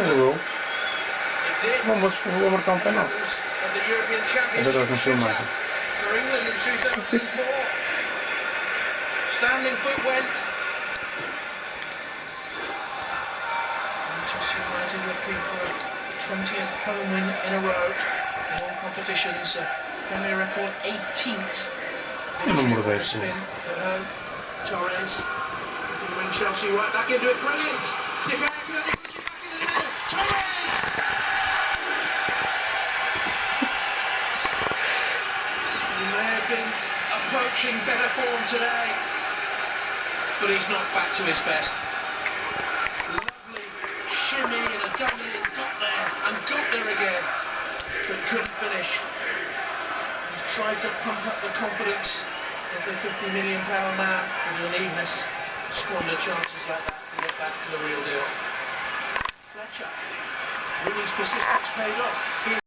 gol. It did. Vou marcar um penal. At the European Ainda Championship não filmar. for England in 2004. Standing foot went. Manchester United looking for a 20th home win in a row in all competitions. Premier record 18th. Victory spin at home. Torres looking to bring Chelsea right back into it. Brilliant. De Gea can only push it back in the middle. Torres. He may have been approaching better form today, but he's not back to his best. Lovely shimmy and a dummy and got there again, but couldn't finish. He tried to pump up the confidence of the £50 million man, but he'll need to squander chances like that to get back to the real deal. Fletcher, Rooney's persistence paid off.